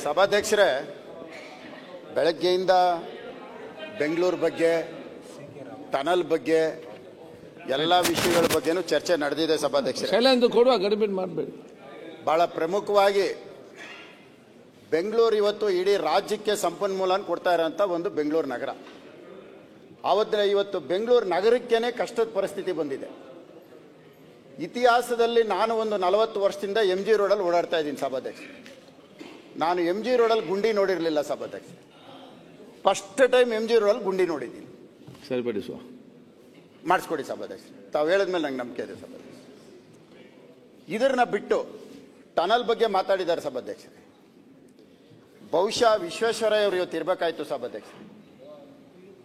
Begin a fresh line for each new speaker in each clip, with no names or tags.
ಸಭಾಧ್ಯಕ್ಷರೇ, ಬೆಳಗ್ಗೆಯಿಂದ ಬೆಂಗಳೂರು ಬಗ್ಗೆ, ಟನಲ್ ಬಗ್ಗೆ, ಎಲ್ಲ ವಿಷಯಗಳ ಬಗ್ಗೆನೂ ಚರ್ಚೆ ನಡೆದಿದೆ ಸಭಾಧ್ಯಕ್ಷರೇ.
ಕೊಡುವ ಗಡಿಬಿಡಿ ಮಾಡಬೇಡಿ.
ಬಹಳ ಪ್ರಮುಖವಾಗಿ ಬೆಂಗಳೂರು ಇವತ್ತು ಇಡೀ ರಾಜ್ಯಕ್ಕೆ ಸಂಪನ್ಮೂಲ ಕೊಡ್ತಾ ಇರೋಂಥ ಒಂದು ಬೆಂಗಳೂರು ನಗರ. ಆವತ್ತಿನ ಇವತ್ತು ಬೆಂಗಳೂರು ನಗರಕ್ಕೇನೆ ಕಷ್ಟದ ಪರಿಸ್ಥಿತಿ ಬಂದಿದೆ. ಇತಿಹಾಸದಲ್ಲಿ ನಾನು ಒಂದು 40 ವರ್ಷದಿಂದ MG ರೋಡಲ್ಲಿ ಓಡಾಡ್ತಾ ಇದ್ದೀನಿ ಸಭಾಧ್ಯಕ್ಷ. ನಾನು MG ರೋಡಲ್ಲಿ ಗುಂಡಿ ನೋಡಿರಲಿಲ್ಲ ಸಭಾಧ್ಯಕ್ಷ. ಫಸ್ಟ್ ಟೈಮ್ MG ರೋಡಲ್ಲಿ ಗುಂಡಿ ನೋಡಿದ್ದೀನಿ.
ಸರಿಪಡಿಸುವ
ಮಾಡಿಸ್ಕೊಡಿ ಸಭಾಧ್ಯಕ್ಷ. ತಾವು ಹೇಳಿದ್ಮೇಲೆ ನಂಗೆ ನಂಬಿಕೆ ಇದೆ ಸಭಾಧ್ಯಕ್ಷ. ಇದನ್ನ ಬಿಟ್ಟು ಟನಲ್ ಬಗ್ಗೆ ಮಾತಾಡಿದ್ದಾರೆ ಸಭಾಧ್ಯಕ್ಷ. ಬಹುಶಃ ವಿಶ್ವೇಶ್ವರಯ್ಯ ಅವರು ಇವತ್ತು ಇರಬೇಕಾಯ್ತು ಸಭಾಧ್ಯಕ್ಷ.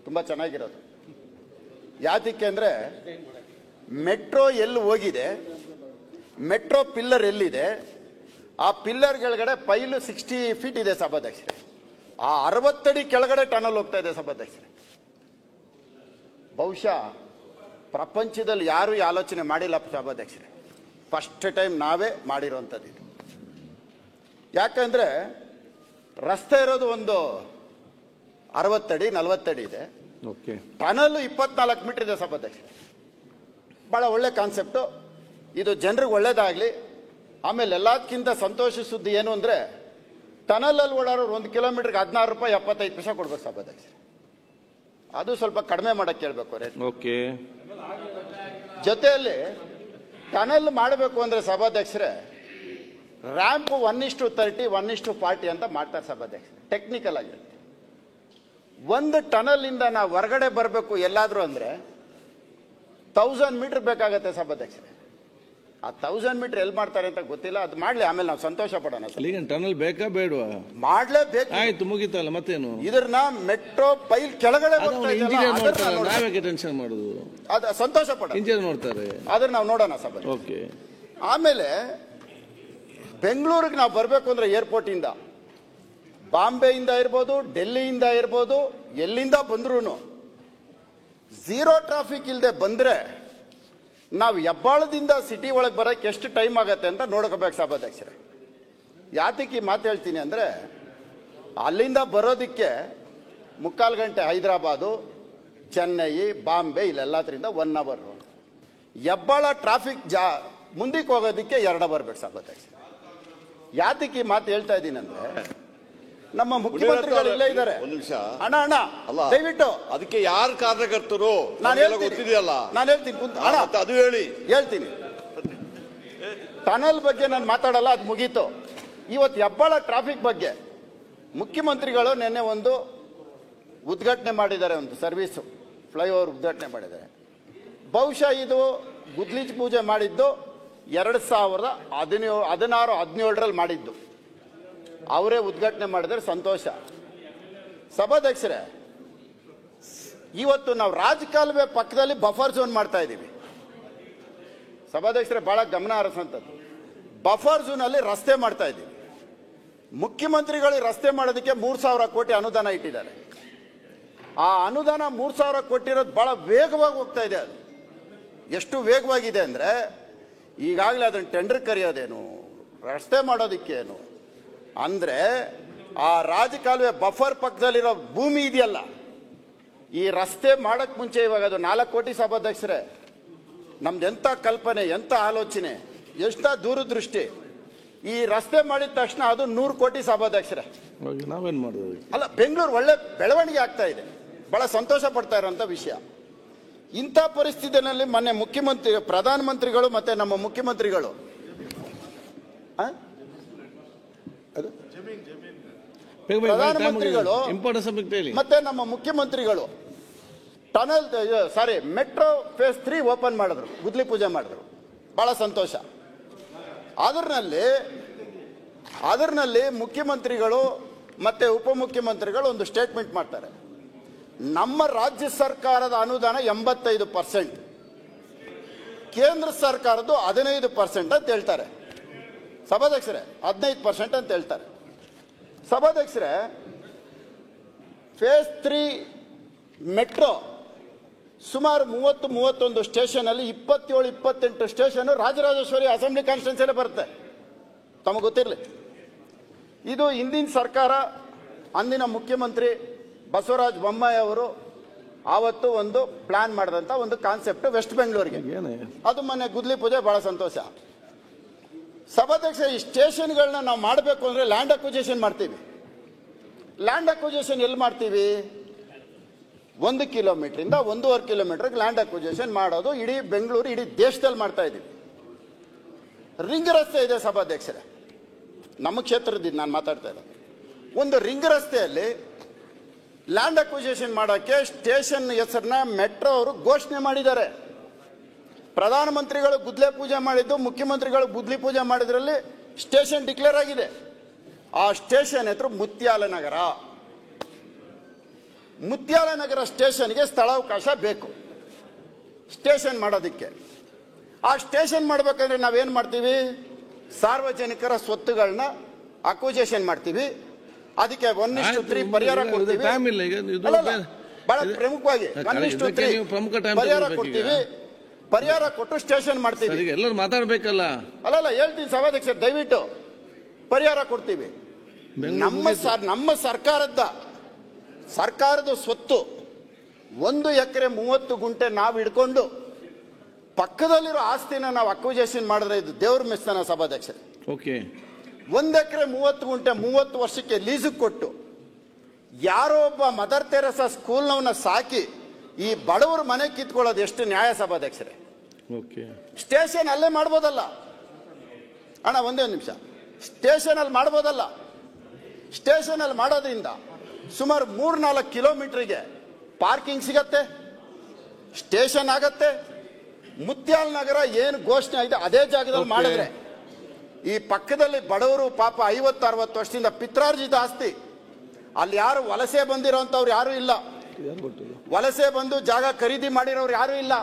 ತುಂಬ ಚೆನ್ನಾಗಿರೋದು. ಯಾತಕ್ಕೆ ಅಂದರೆ ಮೆಟ್ರೋ ಎಲ್ಲಿ ಹೋಗಿದೆ, ಮೆಟ್ರೋ ಪಿಲ್ಲರ್ ಎಲ್ಲಿದೆ, ಆ ಪಿಲ್ಲರ್ ಕೆಳಗಡೆ ಪೈಲು 60 ಫೀಟ್ ಇದೆ ಸಭಾಧ್ಯಕ್ಷರೇ. ಆ 60 ಅಡಿ ಕೆಳಗಡೆ ಟನಲ್ ಹೋಗ್ತಾ ಇದೆ ಸಭಾಧ್ಯಕ್ಷರೇ. ಬಹುಶಃ ಪ್ರಪಂಚದಲ್ಲಿ ಯಾರೂ ಈ ಆಲೋಚನೆ ಮಾಡಿಲ್ಲ ಸಭಾಧ್ಯಕ್ಷರೇ. ಫಸ್ಟ್ ಟೈಮ್ ನಾವೇ ಮಾಡಿರೋಂಥದ್ದು ಇದು. ಯಾಕಂದರೆ ರಸ್ತೆ ಇರೋದು ಒಂದು 60 ಅಡಿ 40 ಅಡಿ ಇದೆ. ಟನಲ್ 24 ಮೀಟರ್ ಇದೆ ಸಭಾಧ್ಯಕ್ಷ. ಭಾಳ ಒಳ್ಳೆ ಕಾನ್ಸೆಪ್ಟು ಇದು. ಜನರಿಗೆ ಒಳ್ಳೇದಾಗಲಿ. ಆಮೇಲೆ ಎಲ್ಲದಕ್ಕಿಂತ ಸಂತೋಷ ಸುದ್ದಿ ಏನು ಅಂದರೆ ಟನಲಲ್ಲಿ ಓಡಾಡೋರು 1 ಕಿಲೋಮೀಟರ್ಗೆ 16 ರೂಪಾಯಿ 75 ಪೈಸೆ ಕೊಡ್ಬೇಕು ಸಭಾಧ್ಯಕ್ಷ. ಅದು ಸ್ವಲ್ಪ ಕಡಿಮೆ ಮಾಡಕ್ಕೆ ಕೇಳಬೇಕು ರೇಟ್. ಜೊತೆಯಲ್ಲಿ ಟನಲ್ ಮಾಡಬೇಕು ಅಂದರೆ ಸಭಾಧ್ಯಕ್ಷರೇ ರ್ಯಾಂಪ್ 1:30 1:40 ಅಂತ ಮಾಡ್ತಾರೆ ಸಭಾಧ್ಯಕ್ಷ. ಟೆಕ್ನಿಕಲ್ ಆಗಿ ಒಂದು ಟನಲ್ ಇಂದ ನಾವು ಹೊರಗಡೆ ಬರಬೇಕು ಎಲ್ಲಾದ್ರೂ ಅಂದ್ರೆ 1000 ಮೀಟರ್ ಬೇಕಾಗತ್ತೆ ಸಭಾಧ್ಯಕ್ಷರೇ. ಆ 1000 ಮೀಟರ್ ಎಲ್ಲಿ ಮಾಡ್ತಾರೆ ಅಂತ ಗೊತ್ತಿಲ್ಲ. ಅದು ಮಾಡ್ಲಿ, ಆಮೇಲೆ ನಾವು ಸಂತೋಷ ಪಡೋಣ.
ಟನಲ್ ಬೇಕಾ ಬೇಡವಾ?
ಮಾಡ್ಲೇಬೇಕು.
ಆಯ್ತು, ಮುಗಿತಲ್ಲ ಮತ್ತೇನು.
ಇದನ್ನ ಮೆಟ್ರೋ ಪೈಲ್ ಕೆಳಗಡೆ
ಟೆನ್ಷನ್ ಮಾಡುದು,
ಅದು ಸಂತೋಷ ಪಡ
ಇಂಜಿನಿಯರ್ ನೋಡ್ತಾರೆ.
ಅದನ್ನ ನಾವು ನೋಡೋಣ ಸಭಾ.
ಓಕೆ.
ಆಮೇಲೆ ಬೆಂಗಳೂರಿಗೆ ನಾವು ಬರಬೇಕು ಅಂದ್ರೆ ಏರ್ಪೋರ್ಟ್ ಇಂದ, ಬಾಂಬೆಯಿಂದ ಇರ್ಬೋದು, ಡೆಲ್ಲಿಯಿಂದ ಇರ್ಬೋದು, ಎಲ್ಲಿಂದ ಬಂದ್ರೂ ಝೀರೋ ಟ್ರಾಫಿಕ್ ಇಲ್ಲದೆ ಬಂದ್ರೆ ನಾವು ಹೆಬ್ಬಾಳದಿಂದ ಸಿಟಿ ಒಳಗೆ ಬರೋಕ್ಕೆ ಎಷ್ಟು ಟೈಮ್ ಆಗತ್ತೆ ಅಂತ ನೋಡ್ಕೋಬೇಕು ಸಭಾಧ್ಯಕ್ಷರೇ. ಯಾತಕ್ಕೆ ಈ ಮಾತು ಹೇಳ್ತೀನಿ ಅಂದರೆ ಅಲ್ಲಿಂದ ಬರೋದಕ್ಕೆ 3/4 ಗಂಟೆ ಹೈದರಾಬಾದು, ಚೆನ್ನೈ, ಬಾಂಬೆ ಇಲ್ಲೆಲ್ಲದ್ರಿಂದ 1 ಅವರ್. ಹೆಬ್ಬಾಳ ಟ್ರಾಫಿಕ್ ಮುಂದಕ್ಕೆ ಹೋಗೋದಕ್ಕೆ 2 ಅವರ್ ಬೇಕು ಸಭಾಧ್ಯಕ್ಷ. ಯಾತಕ್ಕೆ ಈ ಮಾತು ಹೇಳ್ತಾ ಇದ್ದೀನಿ ಅಂದ್ರೆ ನಮ್ಮ ಮುಖ್ಯಮಂತ್ರಿಗಳು ಇಲ್ಲೇ ಇದ್ದಾರೆ. ಅಣ್ಣ ದಯವಿಟ್ಟು
ಅದಕ್ಕೆ ಯಾರು ಕಾರಣಕರ್ತರು ಗೊತ್ತಿದೆಯಲ್ಲ,
ನಾನು ಹೇಳ್ತೀನಿ
ಅದು
ಹೇಳ್ತೀನಿ. ಟನಲ್ ಬಗ್ಗೆ ನಾನು ಮಾತಾಡಲ್ಲ, ಅದು ಮುಗೀತು. ಇವತ್ತು ಹೆಬ್ಬಾಳ ಟ್ರಾಫಿಕ್ ಬಗ್ಗೆ ಮುಖ್ಯಮಂತ್ರಿಗಳು ನಿನ್ನೆ ಒಂದು ಉದ್ಘಾಟನೆ ಮಾಡಿದ್ದಾರೆ, ಒಂದು ಸರ್ವಿಸು ಫ್ಲೈಓವರ್ ಉದ್ಘಾಟನೆ ಮಾಡಿದ್ದಾರೆ. ಬಹುಶಃ ಇದು ಗುದ್ಲಿಜ್ ಪೂಜೆ ಮಾಡಿದ್ದು 2016-17ರಲ್ಲಿ ಮಾಡಿದ್ದು. ಅವರೇ ಉದ್ಘಾಟನೆ ಮಾಡಿದರೆ ಸಂತೋಷ. ಸಭಾಧ್ಯಕ್ಷರೇ, ಇವತ್ತು ನಾವು ರಾಜಕಾಲುವೆ ಪಕ್ಕದಲ್ಲಿ ಬಫರ್ ಝೋನ್ ಮಾಡ್ತಾ ಇದ್ದೀವಿ ಸಭಾಧ್ಯಕ್ಷರೇ. ಬಹಳ ಗಮನ ಹರಿಸುವಂಥದ್ದು. ಬಫರ್ ಝೋನ್ ಅಲ್ಲಿ ರಸ್ತೆ ಮಾಡ್ತಾ ಇದ್ದೀವಿ. ಮುಖ್ಯಮಂತ್ರಿಗಳು ರಸ್ತೆ ಮಾಡೋದಕ್ಕೆ 3000 ಕೋಟಿ ಅನುದಾನ ಇಟ್ಟಿದ್ದಾರೆ. ಆ ಅನುದಾನ 3000 ಕೊಟ್ಟಿರೋದು ಬಹಳ ವೇಗವಾಗಿ ಹೋಗ್ತಾ ಇದೆ. ಅದು ಎಷ್ಟು ವೇಗವಾಗಿದೆ ಅಂದರೆ ಈಗಾಗಲೇ ಅದನ್ನು ಟೆಂಡರ್ ಕರೆಯೋದೇನು, ರಸ್ತೆ ಮಾಡೋದಕ್ಕೇನು ಅಂದರೆ ಆ ರಾಜಕಾಲುವೆ ಬಫರ್ ಪಕ್ಕದಲ್ಲಿರೋ ಭೂಮಿ ಇದೆಯಲ್ಲ, ಈ ರಸ್ತೆ ಮಾಡಕ್ಕೆ ಮುಂಚೆ ಇವಾಗ ಅದು 4 ಕೋಟಿ ಸಭಾಧ್ಯಕ್ಷರೇ. ನಮ್ದು ಎಂಥ ಕಲ್ಪನೆ, ಎಂಥ ಆಲೋಚನೆ, ಎಷ್ಟ ದೂರದೃಷ್ಟಿ. ಈ ರಸ್ತೆ ಮಾಡಿದ ತಕ್ಷಣ ಅದು 100 ಕೋಟಿ ಸಭಾಧ್ಯಕ್ಷರೇ.
ನಾವೇನು ಮಾಡೋದು?
ಅಲ್ಲ, ಬೆಂಗಳೂರು ಒಳ್ಳೆ ಬೆಳವಣಿಗೆ ಆಗ್ತಾ ಇದೆ, ಬಹಳ ಸಂತೋಷ ಪಡ್ತಾ ಇರೋಂಥ ವಿಷಯ. ಇಂಥ ಪರಿಸ್ಥಿತಿಯಲ್ಲಿ ಮೊನ್ನೆ ಪ್ರಧಾನಮಂತ್ರಿಗಳು ಮತ್ತೆ ನಮ್ಮ ಮುಖ್ಯಮಂತ್ರಿಗಳು ಮತ್ತೆ ನಮ್ಮ ಮುಖ್ಯಮಂತ್ರಿಗಳು ಮೆಟ್ರೋ ಫೇಸ್ 3 ಓಪನ್ ಮಾಡಿದ್ರು, ಗುದ್ಲಿ ಪೂಜೆ ಮಾಡಿದ್ರು. ಬಹಳ ಸಂತೋಷ. ಅದರಲ್ಲಿ ಮುಖ್ಯಮಂತ್ರಿಗಳು ಮತ್ತೆ ಉಪಮುಖ್ಯಮಂತ್ರಿಗಳು ಒಂದು ಸ್ಟೇಟ್ಮೆಂಟ್ ಮಾಡ್ತಾರೆ. ನಮ್ಮ ರಾಜ್ಯ ಸರ್ಕಾರದ ಅನುದಾನ 85%, ಕೇಂದ್ರ ಸರ್ಕಾರದ್ದು 15% ಅಂತ ಹೇಳ್ತಾರೆ ಸಭಾಧ್ಯಕ್ಷರೇ. 15% ಅಂತ ಹೇಳ್ತಾರೆ ಸಭಾಧ್ಯಕ್ಷರೇ. ಫೇಸ್ 3 ಮೆಟ್ರೋ ಸುಮಾರು 30-31 ಸ್ಟೇಷನ್ ಅಲ್ಲಿ 27-28 ಸ್ಟೇಷನ್ ರಾಜರಾಜೇಶ್ವರಿ ಅಸೆಂಬ್ಲಿ ಕಾನ್ಸ್ಟಿಟ್ಯೂನ್ಸಿಯಲ್ಲಿ ಬರುತ್ತೆ. ತಮಗೆ ಗೊತ್ತಿರಲಿ. ಇದು ಹಿಂದಿನ ಸರ್ಕಾರ, ಅಂದಿನ ಮುಖ್ಯಮಂತ್ರಿ ಬಸವರಾಜ ಬೊಮ್ಮಾಯಿ ಅವರು ಆವತ್ತು ಒಂದು ಪ್ಲಾನ್ ಮಾಡಿದಂಥ ಒಂದು ಕಾನ್ಸೆಪ್ಟ್ ವೆಸ್ಟ್ ಬೆಂಗಳೂರಿಗೆ. ಅದು ಮೊನ್ನೆ ಗುದ್ಲಿ ಪೂಜೆ, ಬಹಳ ಸಂತೋಷ. ಸಭಾಧ್ಯಕ್ಷ, ಈ ಸ್ಟೇಷನ್ಗಳನ್ನ ನಾವು ಮಾಡಬೇಕು ಅಂದರೆ ಲ್ಯಾಂಡ್ ಅಕ್ವಿಜೇಷನ್ ಮಾಡ್ತೀವಿ. ಲ್ಯಾಂಡ್ ಅಕ್ವಿಜೇಷನ್ ಎಲ್ಲಿ ಮಾಡ್ತೀವಿ? 1 ಕಿಲೋಮೀಟ್ರಿಂದ 1.5 ಕಿಲೋಮೀಟರ್ಗೆ ಲ್ಯಾಂಡ್ ಅಕ್ವಿಜೇಷನ್ ಮಾಡೋದು ಇಡೀ ಬೆಂಗಳೂರು, ಇಡೀ ದೇಶದಲ್ಲಿ ಮಾಡ್ತಾ ಇದ್ದೀವಿ. ರಿಂಗ್ ರಸ್ತೆ ಇದೆ ಸಭಾಧ್ಯಕ್ಷರೇ, ನಮ್ಮ ಕ್ಷೇತ್ರದಿಂದ ನಾನು ಮಾತಾಡ್ತಾ ಇರೋದು. ಒಂದು ರಿಂಗ್ ರಸ್ತೆಯಲ್ಲಿ ಲ್ಯಾಂಡ್ ಅಕ್ವಿಜೇಷನ್ ಮಾಡೋಕ್ಕೆ ಸ್ಟೇಷನ್ ಹೆಸರನ್ನ ಮೆಟ್ರೋ ಅವರು ಘೋಷಣೆ ಮಾಡಿದ್ದಾರೆ. ಪ್ರಧಾನಮಂತ್ರಿಗಳು ಗುದ್ಲೆ ಪೂಜೆ ಮಾಡಿದ್ದು, ಮುಖ್ಯಮಂತ್ರಿಗಳು ಗುದ್ಲಿ ಪೂಜೆ ಮಾಡಿದ್ರಲ್ಲಿ ಸ್ಟೇಷನ್ ಡಿಕ್ಲೇರ್ ಆಗಿದೆ. ಆ ಸ್ಟೇಷನ್ ಹೆಸರು ಮುತ್ಯಾಲನಗರ. ಮುತ್ಯಾಲನಗರ ಸ್ಟೇಷನ್ಗೆ ಸ್ಥಳಾವಕಾಶ ಬೇಕು ಸ್ಟೇಷನ್ ಮಾಡೋದಕ್ಕೆ. ಆ ಸ್ಟೇಷನ್ ಮಾಡಬೇಕಂದ್ರೆ ನಾವೇನು ಮಾಡ್ತೀವಿ? ಸಾರ್ವಜನಿಕರ ಸ್ವತ್ತುಗಳನ್ನ ಅಕ್ವಿಜೇಷನ್ ಮಾಡ್ತೀವಿ. ಅದಕ್ಕೆ 1:3 ಪರಿಹಾರ ಕೊಡ್ತೀವಿ. ಬಹಳ ಪ್ರಮುಖವಾಗಿ 1:3 ಪರಿಹಾರ ಕೊಡ್ತೀವಿ. ಪರಿಹಾರ ಕೊಟ್ಟು ಸ್ಟೇಷನ್ ಮಾಡ್ತೀವಿ.
ಎಲ್ಲರೂ ಮಾತಾಡ್ಬೇಕಲ್ಲ.
ಅಲ್ಲಲ್ಲ, ಹೇಳ್ತೀನಿ ಸಭಾಧ್ಯಕ್ಷ, ದಯವಿಟ್ಟು ಪರಿಹಾರ ಕೊಡ್ತೀವಿ. ನಮ್ಮ ಸರ್ಕಾರದ ಸ್ವತ್ತು 1 ಎಕರೆ 30 ಗುಂಟೆ ನಾವು ಹಿಡ್ಕೊಂಡು ಪಕ್ಕದಲ್ಲಿರೋ ಆಸ್ತಿನ ನಾವು ಅಕ್ವಿಜೇಷನ್ ಮಾಡಿದ್ರೆ ಇದು ದೇವ್ರ ಮೆಸ್ತಾನ ಸಭಾಧ್ಯಕ್ಷ.
ಓಕೆ,
1 ಎಕರೆ 30 ಗುಂಟೆ 30 ವರ್ಷಕ್ಕೆ ಲೀಸಿಗೆ ಕೊಟ್ಟು ಯಾರೋ ಒಬ್ಬ ಮದರ್ ತೆರೆಸಾ ಸ್ಕೂಲ್ನವನ್ನ ಸಾಕಿ ಈ ಬಡವರು ಮನೆ ಕಿತ್ಕೊಳ್ಳೋದು ಎಷ್ಟು ನ್ಯಾಯ ಸಭಾಧ್ಯಕ್ಷರೇ? ಸ್ಟೇಷನ್ ಅಲ್ಲೇ ಮಾಡ್ಬೋದಲ್ಲ ಅಣ್ಣ, ಒಂದೇ ನಿಮಿಷ. ಸ್ಟೇಷನ್ ಅಲ್ಲಿ ಮಾಡ್ಬೋದಲ್ಲ. ಸ್ಟೇಷನ್ ಅಲ್ಲಿ ಮಾಡೋದ್ರಿಂದ ಸುಮಾರು 3-4 ಕಿಲೋಮೀಟರ್ಗೆ ಪಾರ್ಕಿಂಗ್ ಸಿಗತ್ತೆ, ಸ್ಟೇಷನ್ ಆಗತ್ತೆ. ಮುತ್ಯಾಲ ನಗರ ಏನು ಘೋಷಣೆ ಆಗಿದೆ ಅದೇ ಜಾಗದಲ್ಲಿ ಮಾಡಿದ್ರೆ ಈ ಪಕ್ಕದಲ್ಲಿ ಬಡವರು ಪಾಪ 50-60 ವರ್ಷದಿಂದ ಪಿತ್ರಾರ್ಜಿತ ಆಸ್ತಿ, ಅಲ್ಲಿ ಯಾರು ವಲಸೆ ಬಂದಿರೋಂಥವ್ರು ಯಾರು ಇಲ್ಲ, ವಲಸೆ ಬಂದು ಜಾಗ ಖರೀದಿ ಮಾಡಿರೋರು ಯಾರು ಇಲ್ಲ.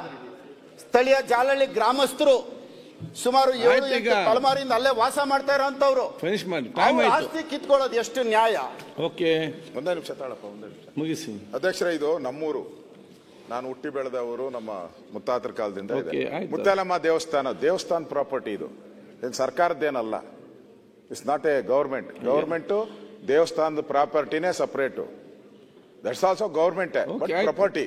ಸ್ಥಳೀಯ ಜಾಲಹಳ್ಳಿ ಗ್ರಾಮಸ್ಥರು ಸುಮಾರು 7-8 ತಲೆಮಾರಿಯಿಂದ ಅಲ್ಲೇ ವಾಸ ಮಾಡ್ತಾ ಇರೋಂಥವ್ರು ಆಸ್ತಿ ಕಿತ್ಕೊಳ್ಳೋದು ಎಷ್ಟು ನ್ಯಾಯ?
ಒಂದೇ ನಿಮಿಷ ತಾಳಪ್ಪ, ಒಂದೇ ನಿಮಿಷ ಮುಗಿಸಿ. ಅಧ್ಯಕ್ಷರೇ, ಇದು ನಮ್ಮೂರು, ನಾನು ಹುಟ್ಟಿ ಬೆಳೆದವರು, ನಮ್ಮ ಮುತ್ತಾತರ ಕಾಲದಿಂದ ಇದೆ. ಮುತ್ಯಾಲಮ್ಮ ದೇವಸ್ಥಾನ ಪ್ರಾಪರ್ಟಿ. ಇದು ಸರ್ಕಾರದ್ದೇನಲ್ಲ, ಇಟ್ಸ್ ನಾಟ್ ಎ ಗವರ್ಮೆಂಟ್ ದೇವಸ್ಥಾನದ ಪ್ರಾಪರ್ಟಿನೇ separate. That's also government property.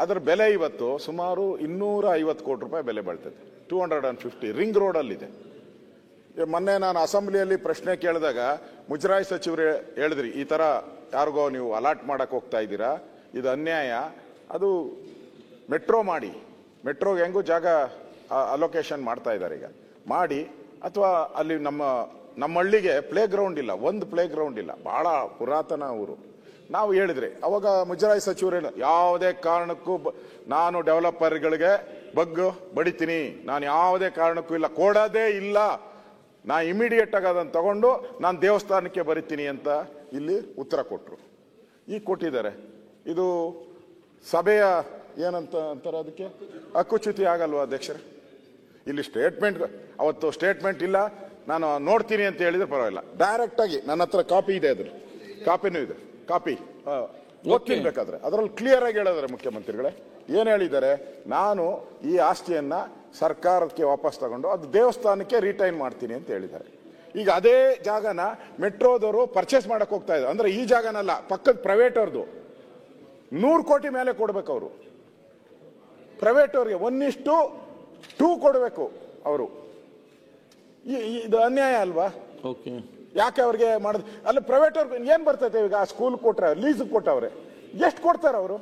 ಅದರ ಬೆಲೆ ಇವತ್ತು ಸುಮಾರು 250 ಕೋಟಿ ರೂಪಾಯಿ ಬೆಲೆ ಬಾಳ್ತದೆ. 250 ರಿಂಗ್ ರೋಡ್ ಅಲ್ಲಿದೆ. ಮೊನ್ನೆ ನಾನು ಅಸೆಂಬ್ಲಿಯಲ್ಲಿ ಪ್ರಶ್ನೆ ಕೇಳಿದಾಗ ಮುಜರಾಯಿ ಸಚಿವರು ಹೇಳಿದ್ರಿ, ಈ ತರ ಯಾರಿಗೋ ನೀವು ಅಲಾಟ್ ಮಾಡಕ್ ಹೋಗ್ತಾ ಇದ್ದೀರಾ, ಇದು ಅನ್ಯಾಯ, ಅದು ಮೆಟ್ರೋ ಮಾಡಿ, ಮೆಟ್ರೋಗೆ ಹೆಂಗೂ ಜಾಗ ಅಲೋಕೇಶನ್ ಮಾಡ್ತಾ ಇದ್ದಾರೆ ಈಗ ಮಾಡಿ, ಅಥವಾ ಅಲ್ಲಿ ನಮ್ಮ ಹಳ್ಳಿಗೆ ಪ್ಲೇ ಗ್ರೌಂಡ್ ಇಲ್ಲ, ಒಂದು ಪ್ಲೇ ಗ್ರೌಂಡ್ ಇಲ್ಲ, ಬಹಳ ಪುರಾತನ ಊರು. ನಾವು ಹೇಳಿದ್ರೆ ಅವಾಗ ಮುಜರಾಯಿ ಸಚಿವರು ಯಾವುದೇ ಕಾರಣಕ್ಕೂ ನಾನು ಡೆವಲಪರ್ಗಳಿಗೆ ಬಡಿತೀನಿ, ನಾನು ಯಾವುದೇ ಕಾರಣಕ್ಕೂ ಇಲ್ಲ, ಕೊಡೋದೇ ಇಲ್ಲ, ನಾ ಇಮಿಡಿಯೇಟ್ ಆಗಿ ಅದನ್ನು ತಗೊಂಡು ನಾನು ದೇವಸ್ಥಾನಕ್ಕೆ ಬರಿತೀನಿ ಅಂತ ಇಲ್ಲಿ ಉತ್ತರ ಕೊಟ್ಟರು. ಈಗ ಕೊಟ್ಟಿದ್ದಾರೆ. ಇದು ಸಭೆಯ ಏನಂತ ಅಂತಾರೆ, ಅದಕ್ಕೆ ಹಕ್ಕುಚ್ಯುತಿ ಆಗಲ್ವಾ ಅಧ್ಯಕ್ಷರೇ? ಇಲ್ಲಿ ಅವತ್ತು ಸ್ಟೇಟ್ಮೆಂಟ್ ಇಲ್ಲ, ನಾನು ನೋಡ್ತೀನಿ ಅಂತ ಹೇಳಿದ್ರೆ ಪರವಾಗಿಲ್ಲ, ಡೈರೆಕ್ಟ್ ಆಗಿ ನನ್ನ ಹತ್ರ ಕಾಪಿ ಇದೆ, ಅದ್ರ ಕಾಪಿನೂ ಇದೆ, ಕಾಪಿ ಓದ್ತೀನಿ ಬೇಕಾದ್ರೆ. ಅದರಲ್ಲಿ ಕ್ಲಿಯರ್ ಆಗಿ ಹೇಳಿದಾರೆ ಮುಖ್ಯಮಂತ್ರಿಗಳೇ, ಏನ್ ಹೇಳಿದ್ದಾರೆ, ನಾನು ಈ ಆಸ್ತಿಯನ್ನ ಸರ್ಕಾರಕ್ಕೆ ವಾಪಸ್ ತಗೊಂಡು ಅದು ದೇವಸ್ಥಾನಕ್ಕೆ ರಿಟೈನ್ ಮಾಡ್ತೀನಿ ಅಂತ ಹೇಳಿದ್ದಾರೆ. ಈಗ ಅದೇ ಜಾಗನ ಮೆಟ್ರೋದವರು ಪರ್ಚೇಸ್ ಮಾಡಕ್ ಹೋಗ್ತಾ ಇದ್ದಾರೆ. ಅಂದ್ರೆ ಈ ಜಾಗನಲ್ಲ, ಪಕ್ಕದ ಪ್ರೈವೇಟ್ ಅವ್ರದ್ದು 100 ಕೋಟಿ ಮೇಲೆ ಕೊಡ್ಬೇಕು ಅವರು. ಪ್ರೈವೇಟ್ ಅವ್ರಿಗೆ 1:2 ಕೊಡಬೇಕು ಅವರು. ಇದು ಅನ್ಯಾಯ ಅಲ್ವಾ? ಯಾಕೆ ಅವ್ರಿಗೆ ಮಾಡೋದು? ಅಲ್ಲಿ ಪ್ರೈವೇಟ್ ಅವ್ರಿಗೆ ಏನ್ ಬರ್ತೈತೆ ಈಗ? ಸ್ಕೂಲ್ ಕೊಟ್ರೆ, ಲೀಸ್ ಕೊಟ್ಟವ್ರೆ, ಎಷ್ಟು ಕೊಡ್ತಾರೆ ಅವರು?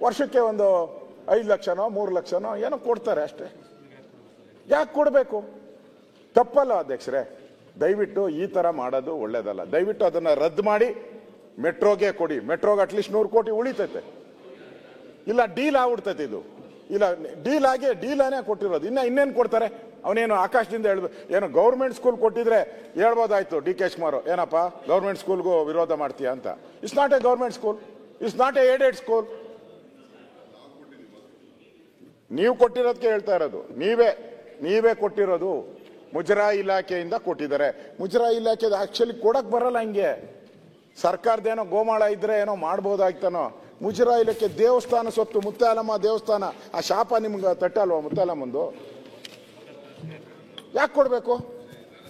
ವರ್ಷಕ್ಕೆ ಒಂದು 5 ಲಕ್ಷನೋ 3 ಲಕ್ಷನೋ ಏನೋ ಕೊಡ್ತಾರೆ ಅಷ್ಟೇ. ಯಾಕೆ ಕೊಡಬೇಕು? ತಪ್ಪಲ್ಲ ಅಧ್ಯಕ್ಷರೇ. ದಯವಿಟ್ಟು ಈ ತರ ಮಾಡೋದು ಒಳ್ಳೇದಲ್ಲ. ದಯವಿಟ್ಟು ಅದನ್ನ ರದ್ದು ಮಾಡಿ ಮೆಟ್ರೋಗೆ ಕೊಡಿ. ಮೆಟ್ರೋಗೆ ಅಟ್ಲೀಸ್ಟ್ 100 ಕೋಟಿ ಉಳಿತೈತೆ. ಇಲ್ಲ ಡೀಲ್ ಆಗ್ಬಿಡ್ತೈತೆ ಇದು. ಇಲ್ಲ ಡೀಲಾನೇ ಕೊಟ್ಟಿರೋದು. ಇನ್ನೇನು ಕೊಡ್ತಾರೆ? ಅವನೇನು ಆಕಾಶದಿಂದ ಹೇಳ್ಬೇಕು? ಏನೋ ಗೌರ್ಮೆಂಟ್ ಸ್ಕೂಲ್ ಕೊಟ್ಟಿದ್ರೆ ಹೇಳ್ಬೋದಾಯ್ತು ಡಿ ಕೆ ಶಿವಕುಮಾರ್, ಏನಪ್ಪ ಗೌರ್ಮೆಂಟ್ ಸ್ಕೂಲ್ಗೂ ವಿರೋಧ ಮಾಡ್ತೀಯಾ ಅಂತ. It's not A government school, it's not A aided school. ನೀವು ಕೊಟ್ಟಿರೋದಕ್ಕೆ ಹೇಳ್ತಾ ಇರೋದು, ನೀವೇ ಕೊಟ್ಟಿರೋದು. ಮುಜರಾಯಿ ಇಲಾಖೆಯಿಂದ ಕೊಟ್ಟಿದ್ದಾರೆ. ಮುಜರಾಯಿ ಇಲಾಖೆ ಆಕ್ಚುಲಿ ಕೊಡಕ್ ಬರಲ್ಲ. ಹಿಂಗೆ ಸರ್ಕಾರದೇನೋ ಗೋಮಾಳ ಇದ್ರೆ ಏನೋ ಮಾಡ್ಬೋದಾಯ್ತಾನೋ. ಮುಜರಾಯಿ ಇಲಾಖೆ ದೇವಸ್ಥಾನ ಸ್ವತ್ತು, ಮುತ್ಯಾಲಮ್ಮ ದೇವಸ್ಥಾನ, ಆ ಶಾಪ ನಿಮ್ಗೆ ತಟ್ಟಲ್ವಾ ಮುತ್ಯಾಲಮ್ಮಂದು? ಯಾಕೆ ಕೊಡ್ಬೇಕು?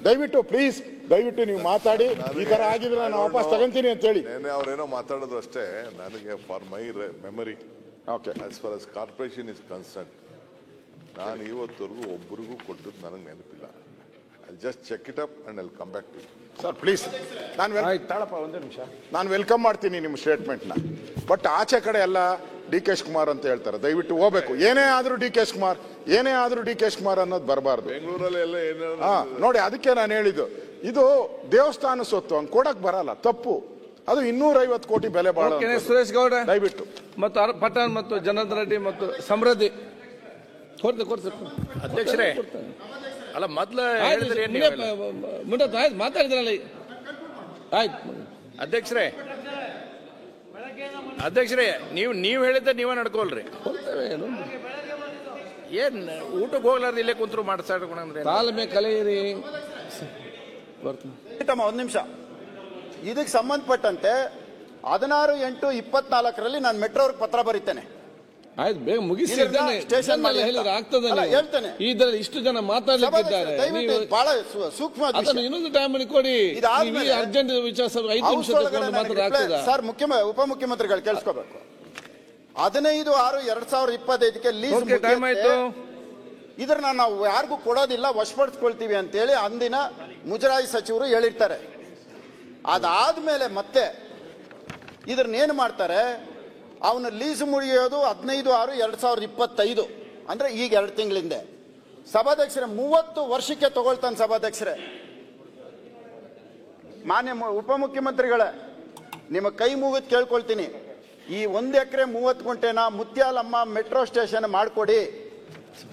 ದಯವಿಟ್ಟು ಪ್ಲೀಸ್ ದಯವಿಟ್ಟು ನೀವು ಮಾತಾಡಿ. ಈ ತರ ಆಗಿದ್ರೆ ನಾನು ವಾಪಸ್ ತಗೊಂತೀನಿ ಅಂತ ಹೇಳಿ.
ಅವರೇನೋ ಮಾತಾಡೋದು ಅಷ್ಟೇ. ನನಗೆ for my memory,
okay,
as for as corporation is concern, ನಾನು ಇವತ್ತವರೆಗೂ ಒಬ್ಬರಿಗೂ ಕೊಟ್ಟದ್ದು ನನಗೆ ನೆನಪಿಲ್ಲ. I just check it up and I'll come back to you.
Sir please, ತಾಳಪ್ಪ ಒಂದೇ ನಿಮಿಷ. ನಾನು ವೆಲ್ಕಮ್ ಮಾಡ್ತೀನಿ ನಿಮ್ಮ ಸ್ಟೇಟ್ಮೆಂಟ್ನ. ಬಟ್ ಆಚೆ ಕಡೆ ಎಲ್ಲ ಡಿ ಕೆ ಶಿವಕುಮಾರ್ ಅಂತ ಹೇಳ್ತಾರೆ. ದಯವಿಟ್ಟು ಹೋಗ್ಬೇಕು. ಏನೇ ಆದ್ರೂ ಡಿ ಕೆ ಶಿವಕುಮಾರ್, ಏನೇ ಆದ್ರೂ ಡಿ ಕೆ ಶಿವಕುಮಾರ್ ಅನ್ನೋದು ಬರಬಾರ್ದು.
ಬೆಂಗಳೂರಲ್ಲಿ ಎಲ್ಲ ಏನೇನೋ
ನೋಡಿ, ಅದಕ್ಕೆ ನಾನು ಹೇಳಿದ್ದು ಇದು ದೇವಸ್ಥಾನ ಸೊತ್ತು, ಹಂಗೆ ಕೊಡಕ್ ಬರಲ್ಲ, ತಪ್ಪು. ಅದು 250 ಕೋಟಿ ಬೆಲೆ ಬಾಳ.
ಸುರೇಶ್ ಗೌಡ
ದಯವಿಟ್ಟು
ಮತ್ತು ಪಠಾಣ್ ಮತ್ತು ಜನಾರ್ದನ್ ರೆಡ್ಡಿ ಮತ್ತು ಸಮೃದ್ಧಿ
ಅಧ್ಯಕ್ಷರೇ, ಅಲ್ಲ ಮೊದ್ಲು
ಮಾತಾಡಿದ್ರಲ್ಲ. ಆಯ್ತು
ಅಧ್ಯಕ್ಷರೇ, ನೀವು ಹೇಳಿದ್ದ ನೀವೇ ನಡ್ಕೊಳ್ರಿ. ಏನ್ ಊಟಕ್ಕೆ ಹೋಗ್ಲಾರ್ದು ಇಲ್ಲೇ ಕುಂತ್ರು ಮಾಡ್ಸಾಡ್ಕೊಂಡ್ರೆ
ತಾಳ್ಮೆ ಕಲೆಯಿರಿ.
ಒಂದು ನಿಮಿಷ. ಇದಕ್ಕೆ ಸಂಬಂಧಪಟ್ಟಂತೆ 16/8/24 ನಾನು ಮೆಟ್ರೋರ್ಗೆ ಪತ್ರ ಬರೀತೇನೆ.
ಆಯ್ತು, ಬೇಗ ಮುಗಿಸಿ.
ಸ್ಟೇಷನ್ ಮೇಲೆ
ಹೇಳ್ತೇನೆ. ಇದರಲ್ಲಿ ಇಷ್ಟು ಜನ ಮಾತಾಡ್ಲಿಕ್ಕಿದ್ದಾರೆ.
ಬಹಳ ಸೂಕ್ಷ್ಮ.
ಇನ್ನೊಂದು ಟೈಮ್ ಕೊಡಿ. ಅರ್ಜೆಂಟ್ ವಿಚಾರ 5 ನಿಮಿಷ ಮಾತಾಡ್ತದ.
ಸರ್, ಉಪಮುಖ್ಯಮಂತ್ರಿಗಳು ಕೇಳಿಸ್ಕೋಬೇಕು. 15/6/2025 ಲೀಸ್
ಟೈಮ್ ಆಯ್ತು.
ಇದನ್ನ ನಾವು ಯಾರಿಗೂ ಕೊಡೋದಿಲ್ಲ, ವಶಪಡಿಸ್ಕೊಳ್ತೀವಿ ಅಂತೇಳಿ ಅಂದಿನ ಮುಜರಾಯಿ ಸಚಿವರು ಹೇಳಿರ್ತಾರೆ. ಅದಾದ್ಮೇಲೆ ಮತ್ತೆ ಇದನ್ನೇನು ಮಾಡ್ತಾರೆ, ಅವನ ಲೀಸ್ ಮುಗಿಯೋದು 15/6/2025, ಅಂದ್ರೆ ಈಗ 2 ತಿಂಗಳಿಂದ. ಸಭಾಧ್ಯಕ್ಷರೇ, 30 ವರ್ಷಕ್ಕೆ ತಗೊಳ್ತಾನೆ ಸಭಾಧ್ಯಕ್ಷರೇ. ಮಾನ್ಯ ಉಪಮುಖ್ಯಮಂತ್ರಿಗಳೇ, ನಿಮ್ಮ ಕೈ ಮುಗಿದು ಕೇಳ್ಕೊಳ್ತೀನಿ, ಈ 1 ಎಕರೆ 30 ಗುಂಟೆನ ಮುತ್ಯಾಲಮ್ಮ ಮೆಟ್ರೋ ಸ್ಟೇಷನ್ ಮಾಡಿಕೊಡಿ.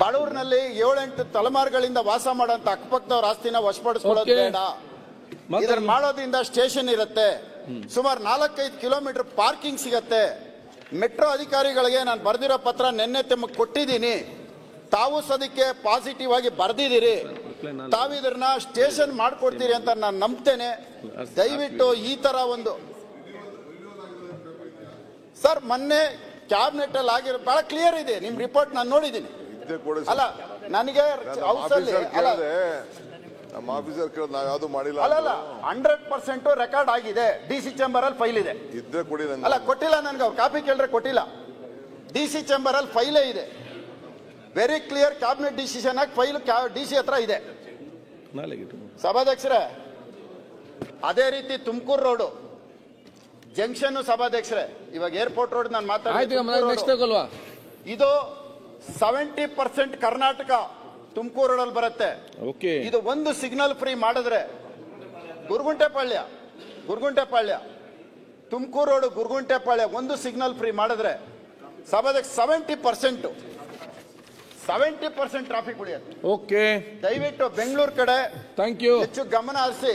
ಬಡೂರಿನಲ್ಲಿ 7-8 ತಲೆಮಾರುಗಳಿಂದ ವಾಸ ಮಾಡೋಂಥ ಅಕ್ಕಪಕ್ಕದವ್ರ ಆಸ್ತಿನ ವಶಪಡಿಸ್ಕೊಳ್ಳೋದು ಬೇಡ. ಇದನ್ನ ಮಾಡೋದ್ರಿಂದ ಸ್ಟೇಷನ್ ಇರುತ್ತೆ, ಸುಮಾರು 4-5 ಕಿಲೋಮೀಟರ್ ಪಾರ್ಕಿಂಗ್ ಸಿಗತ್ತೆ. ಮೆಟ್ರೋ ಅಧಿಕಾರಿಗಳಿಗೆ ನಾನು ಬರೆದಿರೋ ಪತ್ರ ನಿನ್ನೆ ತಮಗೆ ಕೊಟ್ಟಿದ್ದೀನಿ. ತಾವು ಸದಕ್ಕೆ ಪಾಸಿಟಿವ್ ಆಗಿ ಬರೆದಿದ್ದೀರಿ. ತಾವಿದ್ರನ್ನ ಸ್ಟೇಷನ್ ಮಾಡ್ಕೊಡ್ತೀರಿ ಅಂತ ನಾನು ನಂಬ್ತೇನೆ. ದಯವಿಟ್ಟು ಈ ತರ ಒಂದು ಸರ್, ಮೊನ್ನೆ ಕ್ಯಾಬಿನೆಟ್ ಅಲ್ಲಿ ಆಗಿರೋ ಬಹಳ ಕ್ಲಿಯರ್ ಇದೆ. ನಿಮ್ ರಿಪೋರ್ಟ್ ನಾನು ನೋಡಿದ್ದೀನಿ. ಅಲ್ಲ, ನನಗೆ
ನಮ್ಮ ಆಫೀಸರ್ ಕೇಳೋದು ನಾವು ಯಾವ್ದು ಮಾಡಿಲ್ಲ.
ಅಲ್ಲ, 100% ರೆಕಾರ್ಡ್ ಆಗಿದೆ. DC ಚೇಂಬರ್ ಅಲ್ಲಿ ಫೈಲ್ ಇದೆ.
ಇದ್ರೆ ಕೊಡಿ.
ಅಲ್ಲ, ಕೊಟ್ಟಿಲ್ಲ ನನ್ಗೆ. ಅವ್ರು ಕಾಪಿ ಕೇಳಿದ್ರೆ ಕೊಟ್ಟಿಲ್ಲ. DC ಚೇಂಬರ್ ಅಲ್ಲಿ ಫೈಲೇ ಇದೆ. ವೆರಿ ಕ್ಲಿಯರ್ ಕ್ಯಾಬಿನೆಟ್ ಡಿಸಿಷನ್ ಆಗಿ ಫೈಲ್ DC ಹತ್ರ ಇದೆ. ಸಭಾಧ್ಯಕ್ಷರೇ, ಅದೇ ರೀತಿ ತುಮಕೂರು ರೋಡು ಜಂಕ್ಷನ್ ಸಭಾಧ್ಯಕ್ಷರೇ, ಇವಾಗ ಏರ್ಪೋರ್ಟ್ ರೋಡ್ ನಾನು ಮಾತಾಡ್ತೀನಿ. ಇದು 70% ಕರ್ನಾಟಕ ತುಮಕೂರು ರೋಡಲ್ಲಿ ಬರುತ್ತೆ. ಇದು ಒಂದು ಸಿಗ್ನಲ್ ಫ್ರೀ ಮಾಡಿದ್ರೆ ಗುರುಗುಂಟೆಪಾಳ್ಯ ತುಮಕೂರು ರೋಡ್ ಗುರುಗುಂಟೆಪಾಳ್ಯ ಒಂದು ಸಿಗ್ನಲ್ ಫ್ರೀ ಮಾಡಿದ್ರೆ ಸಭಾಧ್ಯಕ್ಷ 70% ಟ್ರಾಫಿಕ್ ಉಳಿಯುತ್ತೆ. ದಯವಿಟ್ಟು ಬೆಂಗಳೂರು ಕಡೆ ಹೆಚ್ಚು ಗಮನ ಹರಿಸಿ.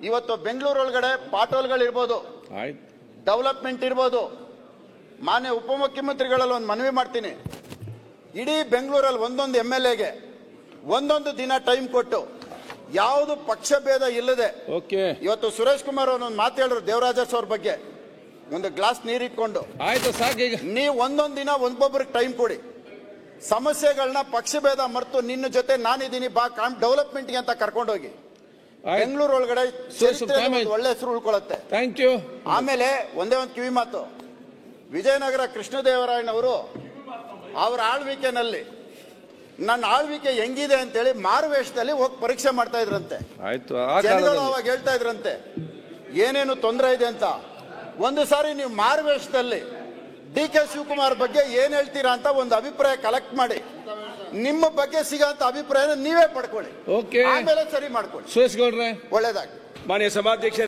ಇವತ್ತು ಬೆಂಗಳೂರು ಒಳಗಡೆ ಪಾಟೋಲ್ಗಳು ಇರ್ಬೋದು, ಡೆವಲಪ್ಮೆಂಟ್ ಇರ್ಬೋದು. ಮಾನ್ಯ ಉಪಮುಖ್ಯಮಂತ್ರಿಗಳಲ್ಲಿ ಒಂದು ಮನವಿ ಮಾಡ್ತೀನಿ, ಇಡೀ ಬೆಂಗಳೂರಲ್ಲಿ ಒಂದೊಂದು MLAಗೆ ಒಂದೊಂದು ದಿನ ಟೈಮ್ ಕೊಟ್ಟು ಯಾವುದು ಪಕ್ಷ ಭೇದ ಇಲ್ಲದೆ. ಇವತ್ತು ಸುರೇಶ್ ಕುಮಾರ್ ಅವರೊಂದು ಮಾತು ಹೇಳಿದ್ರು ದೇವರಾಜಸ್ ಅವ್ರ ಬಗ್ಗೆ, ಒಂದು ಗ್ಲಾಸ್ ನೀರಿಟ್ಕೊಂಡು. ನೀವು ಒಂದೊಂದು ದಿನ ಒಬ್ಬೊಬ್ಬರಿಗೆ ಟೈಮ್ ಕೊಡಿ. ಸಮಸ್ಯೆಗಳನ್ನ ಪಕ್ಷ ಭೇದ ಮರೆತು ನಿನ್ನ ಜೊತೆ ನಾನಿದ್ದೀನಿ ಬಾ ಡೆವಲಪ್ಮೆಂಟ್ಗೆ ಅಂತ ಕರ್ಕೊಂಡೋಗಿ. ಬೆಂಗಳೂರು ಒಳಗಡೆ ಒಳ್ಳೆ ಹೆಸರು ಉಳ್ಕೊಳ್ಳುತ್ತೆ. ಆಮೇಲೆ ಒಂದೇ ಒಂದು ಕಿವಿ ಮಾತು, ವಿಜಯನಗರ ಕೃಷ್ಣದೇವರಾಯನವರು ಅವರ ಆಳ್ವಿಕೆನಲ್ಲಿ ನನ್ನ ಆಳ್ವಿಕೆ ಹೆಂಗಿದೆ ಅಂತೇಳಿ ಮಾರುವೇಷದಲ್ಲಿ ಹೋಗಿ ಪರೀಕ್ಷೆ ಮಾಡ್ತಾ ಇದ್ರಂತೆ. ಜನಗಳು ಅವಾಗ ಹೇಳ್ತಾ ಇದ್ರಂತೆ ಏನೇನು ತೊಂದರೆ ಇದೆ ಅಂತ. ಒಂದು ಸಾರಿ ನೀವು ಮಾರುವೇಷದಲ್ಲಿ DK ಶಿವಕುಮಾರ್ ಬಗ್ಗೆ ಏನ್ ಹೇಳ್ತೀರಾ ಅಂತ ಒಂದು ಅಭಿಪ್ರಾಯ ಕಲೆಕ್ಟ್ ಮಾಡಿ, ನಿಮ್ಮ ಬಗ್ಗೆ ಸಿಗಂತ ಅಭಿಪ್ರಾಯನ ನೀವೇ ಪಡ್ಕೊಳ್ಳಿ, ಆಮೇಲೆ ಸರಿ ಮಾಡ್ಕೊಳ್ಳಿ.
ಸುರೇಶ್ ಗೌಡ್ರೆ,
ಒಳ್ಳೇದಾಗಿ.
ಮಾನ್ಯ ಸಭಾಧ್ಯಕ್ಷ.